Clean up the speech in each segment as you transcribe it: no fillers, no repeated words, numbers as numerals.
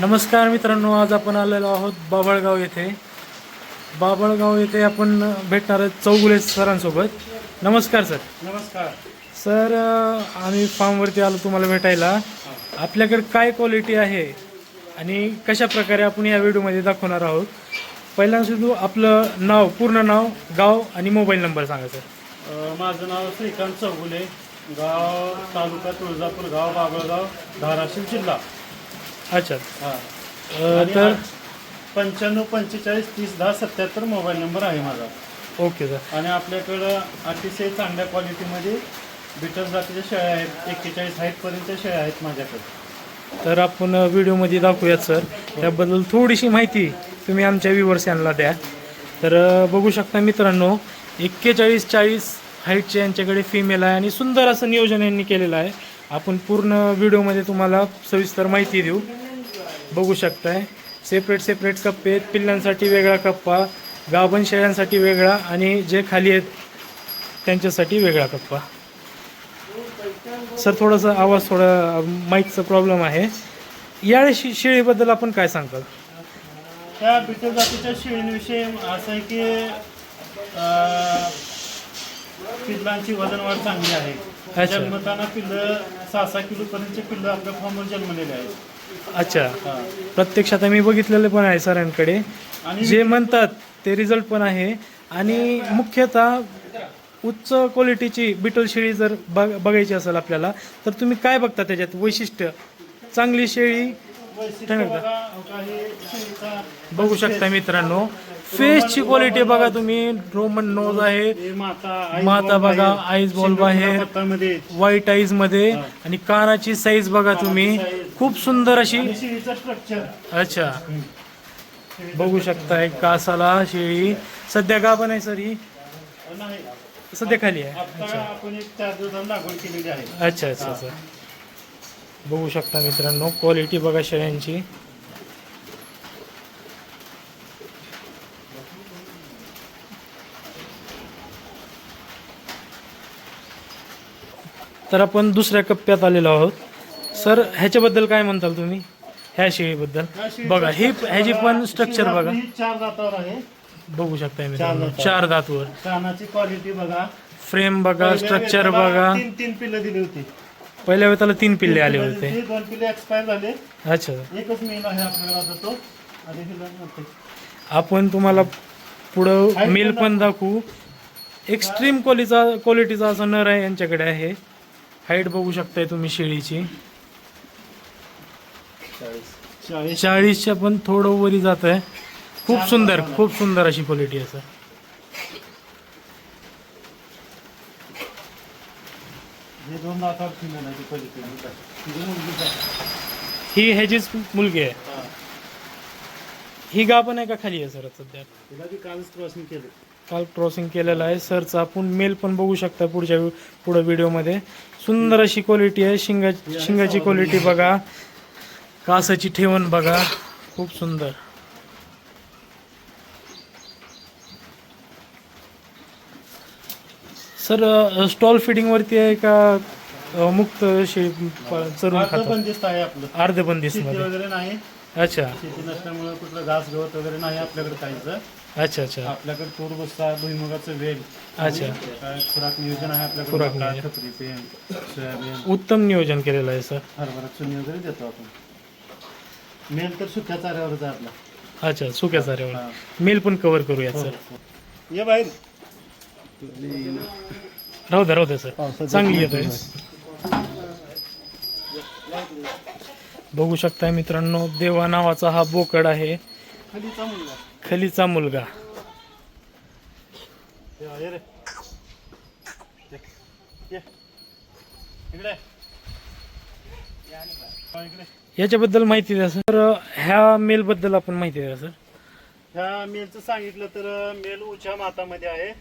नमस्कार मित्रांनो, आज आपण आलेलो आहोत बाभळगाव येथे. बाभळगाव येथे आपण भेटणार आहोत चौगुले सरांसोबत. नमस्कार सर. नमस्कार सर, आम्ही फार्मवरती आलो तुम्हाला भेटायला. आपल्याकडे काय क्वालिटी आहे आणि कशा प्रकारे आपण या व्हिडिओमध्ये दाखवणार आहोत. पहिल्यांदा आपलं नाव, पूर्ण नाव, गाव आणि मोबाईल नंबर सांगा सर. माझं नाव श्रीकांत चौगुले, गाव तालुका तुळजापूर, गाव बाभळगाव, धाराशिव जिल्हा. अच्छा. हां. तर 95 45 30 10 77 मोबाईल नंबर आहे माझा. Okay sir. आणि आपल्याकडं अतिशय चांगल्या क्वालिटीमध्ये बिटर जातीच्या शेळ्या आहेत. 41 हाईटपर्यंत शेळ्या आहेत माझ्याकडे. तर आपण व्हिडिओमध्ये दाखवूयात सर. त्याबद्दल थोडीशी माहिती तुम्ही आमच्या व्ह्यूवर्स द्या. तर बघू शकता मित्रांनो, 41-40 हाईटचे यांच्याकडे फिमेल आहे आणि सुंदर असं नियोजन यांनी केलेलं आहे. आपण पूर्ण व्हिडिओमध्ये तुम्हाला सविस्तर माहिती देऊ. बघू शकताय, सेपरेट कप्पे आहेत. पिल्लांसाठी वेगळा कप्पा, गाभण शेळ्यांसाठी वेगळा आणि जे खाली आहेत त्यांच्यासाठी वेगळा कप्पा. सर, थोडासा आवाज, थोडा माईकचा प्रॉब्लेम आहे. या शेळीबद्दल आपण काय सांगताल? त्या बिटर जातीच्या शेळींविषयी असं आहे की पिल्लांची वजन वाढ चांगली आहे. अच्छा. जन्मताना पिल्लं 6-6 किलोपर्यंतचे पिल्लं आपल्या फार्मवर जन्मलेले आहेत. अच्छा. हां. प्रत्यक्षात मी बघितलेले पण आहे सरांकडे. आणि जे म्हणतात ते रिझल्ट पण आहे. आणि मुख्यतः उच्च क्वालिटीची बिटल शेळी जर बघायची असेल आपल्याला, तर तुम्ही काय बघता त्याच्यात वैशिष्ट्य? चांगली शेळी वैशिष्ट्य बघा, काही शेळीचा बघू शकता मित्रांनो. फेसची क्वालिटी बघा तुम्ही. रोमन नोज आहे, हे माता माता बघा, आईज बॉल बाहेर, मध्ये व्हाईट आईज मध्ये, आणि कानाची साईज बघा तुम्ही, खूप सुंदर अशी. शेळीचा स्ट्रक्चर. अच्छा. बघू शकताय कासाला शेळी. सध्या गाभण आहे सर ही? नाही, सध्या खाली आहे. आता आपण एक 4 दिवसांनी लागवड केलेली आहे. अच्छा अच्छा सर. बघू शकता मित्रांनो, क्वालिटी बघा शेळ्यांची. तर आपण दुसऱ्या कप्प्यात आलेलो आहोत. सर, ह्याच्याबद्दल काय म्हणताल तुम्ही? ह्या शेळीबद्दल बघा, ही ह्याची पण स्ट्रक्चर बघा. ही 4 दातावर आहे. बघू शकताय मित्रांनो, 4 दातवर. कानाची क्वालिटी बघा, फ्रेम बघा, स्ट्रक्चर बघा. 3 पिल्लं दिली होती. पहिल्या वेळेला 3 पिल्ले आले होते. 2 पिल्ले एक्सपायर झाले. अच्छा. एकच मेल आहे आपल्याला जातो. आणि हिला नव्हते. आपण तुम्हाला पुढं मेल पण दाखवू. एक्स्ट्रीम क्वालिटीचा असा नर आहे यांच्याकडे आहे. हाईट बघू शकताय तुम्ही शेळीची. 40च्या पण थोडं वरी जात आहे. खूप सुंदर अशी क्वालिटी आहे सर. हे 2 दातावर फिमेल आहे. क्वालिटी ही ह्याचीच मुलगी आहे. ही गाभण आहे का खाली आहे सर सध्या? तिला बी कालच क्रॉसिंग केलं. काल क्रॉसिंग केलेलं आहे सरचा. आपण मेल पण बघू शकता पुढं व्हिडिओमध्ये. सुंदर अशी क्वालिटी आहे. शिंगाची क्वालिटी बघा, कासाची ठेवण बघा, खूप सुंदर. सर, स्टॉल फिडिंग वरती आहे का मुक्त चरून खातात? बंदिस्त आहे आपलं. अर्धबंदिस्त शेती मध्ये. वगैरे नाही. अच्छा शेती नसल्यामुळे कुठलं घास गवत वगैरे नाही आपल्याकडे काहीच. अच्छा अच्छा आपल्याकडे तूर भुस्सा, भुईमुगाचं वेल, अच्छा. काय खुराक नियोजन आहे आपल्याकडे. खुराक मका, नियोजन. खपरी, पेंड, सोयाबीन, उत्तम नियोजन केलेलं आहे सर. हरभरा चुनी वगैरे देतो आपण. मेल तर सुक्या चाऱ्यावरच आहे आपला. अच्छा, सुक्या साऱ्यावर. हा. मेल पण कव्हर करूयात हो, सर. हो. ये बाहेर. राहू द्या सर, चांगली येतोय. बघू शकताय मित्रांनो, देवा नावाचा हा बोकड आहे. खालीचा मुलगा. खलीचा मुलगा. ये रे. ये. इकडे. इकडे. याच्याबद्दल माहिती द्या सर. ह्या मेल बद्दल आपण माहिती द्या सर. ह्या मेलचं सांगितलं तर मेल उच्या मातामध्ये आहे.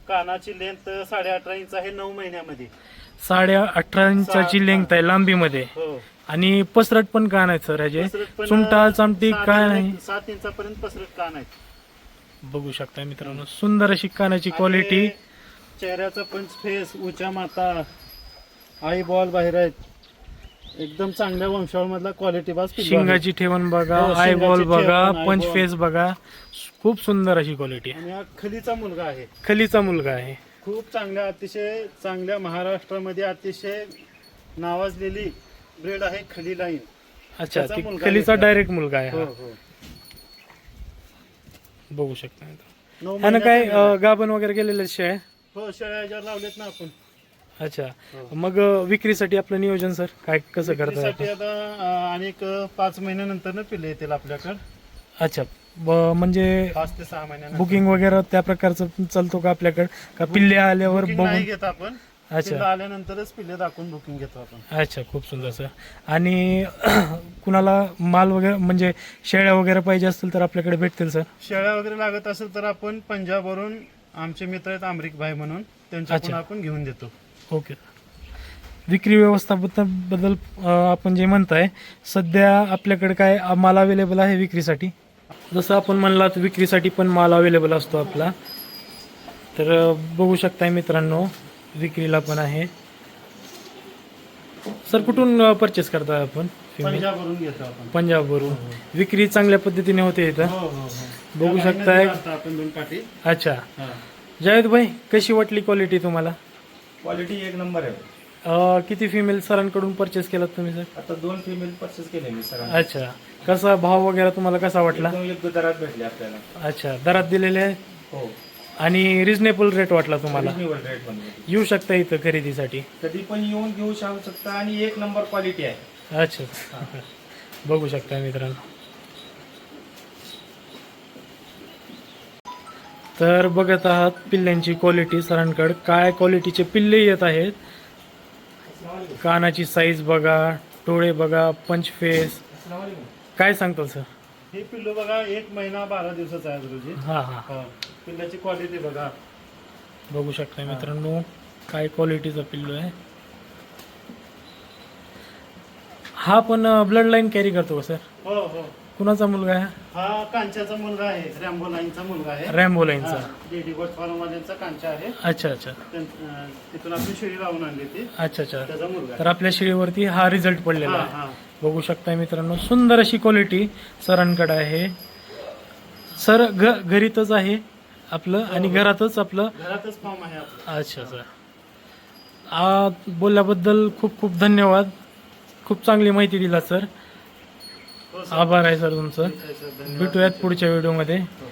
कानाची लेंथ 18.5 इंच आहे 9 महिन्यामध्ये. 18.5 इंचाची लेंथ आहे लांबीमध्ये. हो. आणि पसरट पण कान आहेत सर ह्याचे. पसरट पण चुमटा चमटी काय नाही. 7 इंचापर्यंत पसरट कान आहेत. बघू शकता मित्रांनो, सुंदर अशी कानाची क्वालिटी. चेहऱ्याचा पंच फेस, उच्या माता, आई बॉल बाहेर आहेत. एकदम चांगल्या वंशावळमधला क्वालिटी बाज पिल्लू आहे. शिंगाची ठेवण बघा, हो, आय बॉल शिंगाची बघा, ठेवण, पंच eyeball. फेस बघा, खूप सुंदर अशी क्वालिटी आहे. आणि हा खलीचा मुलगा आहे. खलीचा मुलगा आहे. खूप चांगल्या, अतिशय चांगल्या, महाराष्ट्रामध्ये अतिशय नावाजलेली ब्रीड आहे खली लाईन. अच्छा, त्याचा ती मुलगा खलीचा घेतला. डायरेक्ट मुलगा आहे हो हा. हो. बघू शकता 9 ह्यानं काय महिन्याचा मेंढा आहे. गाभण वगैरे गेलेलं शेळ. हो, शेळ्या ह्याच्यावर लावलेत ना आपण. अच्छा, हो. मग विक्रीसाठी आपलं नियोजन सर काय कसं करताय विक्रीसाठी आपण? आता अनेक 5 महिन्यानंतर पिल्ले येतील आपल्याकडे. अच्छा, म्हणजे 5 ते 6 महिन्यानंतर. बुकिंग वगैरे त्या प्रकारचं चालतो का आपल्याकडे, का पिल्ले आल्यावर बुकिंग नाही बघून? घेत आपण. अच्छा पिल्लं आल्यानंतरच पिल्ले दाखवून बुकिंग घेतो आपण. अच्छा, खूप सुंदर सर. आणि कुणाला माल वगैरे म्हणजे शेळ्या वगैरे पाहिजे असतील तर आपल्याकडे भेटतील सर? शेळ्या वगैरे लागत असेल तर आपण पंजाबवरून आमचे मित्र आहेत अमरिक भाई म्हणून, त्यांच्याकडून अच्छा. आपण घेऊन देतो. ओके. विक्री व्यवस्थापनाबद्दल आपण जे म्हणताय, सध्या आपल्याकडे काय माल अवेलेबल आहे विक्रीसाठी? जसं आपण म्हणलात विक्रीसाठी पण माल अवेलेबल असतो आपला. तर बघू शकताय मित्रांनो, विक्रीला पण आहे. सर कुठून परचेस करताय आपण? पंजाबवरून घेतो आपण. पंजाबवरून. विक्री चांगल्या पद्धतीने होते इथं. हो हो हो. बघू त्या शकताय. लाईनमध्ये काढतो आपण 2 पाटी. अच्छा, हा. जावेद भाई कशी वाटली क्वालिटी तुम्हाला? क्वालिटी एक नंबर आहे. किती फिमेल सरांकडून परचेस केलात तुम्ही सर? आता 2 फिमेल परचेस केले मी सरांनी. अच्छा, कसा भाव वगैरे तुम्हाला कसा वाटला? एकदम योग्य दरात भेटले आपल्याला. अच्छा, दरात दिलेले आहे हो, आणि रिजनेबल रेट वाटला तुम्हाला? रिजनेबल रेट मध्ये. येऊ शकता इथं खरेदीसाठी. कधी पण येऊन घेऊ शकता आणि एक नंबर क्वालिटी आहे. अच्छा, बघू शकता मित्रांनो. तर बघत आहात पिल्ल्यांची क्वालिटी सरांकडे. काय क्वालिटीचे पिल्ले येत आहेत. कानाची साईज बघा, डोळे बघा, पंच फेस. काय सांगतो सर? हे पिल्लू बघा 1 महिना 12 दिवसाचा आहे आज रोजी. हां हां, हा. पिल्लाची क्वालिटी बघा. बघू शकता मित्रांनो काय क्वालिटीचा पिल्लू आहे. हा पण ब्लड लाईन कॅरी करतो का सर? हो हो. कुणाचा मुलगा आहे? हा कांच्याचा मुलगा आहे, रॅम्बो लाईनचा मुलगा आहे. रॅम्बो लाईनचा. डीडी गोट फार्मवाल्यांचा कांचा आहे. अच्छा अच्छा तिथून आपण शेळी लावून आणली ती. अच्छा अच्छा. त्याचा मुलगा तर आपल्या शेळीवरती हा रिझल्ट पडलेला हा आहे. हा. बघू शकता मित्रांनो, सुंदर अशी क्वालिटी सरांकडे आहे. सर घरीतच आहे आपलं आणि घरातच आपलं. घरातच फार्म आहे आपलं. अच्छा सर, बोलल्याबद्दल खूप खूप धन्यवाद. खूप चांगली माहिती दिला सर. हो सर. आभार आहे सर तुमचं. ठीक आहे सर, धन्यवाद. भेटूयात पुढच्या व्हिडिओमध्ये. हो.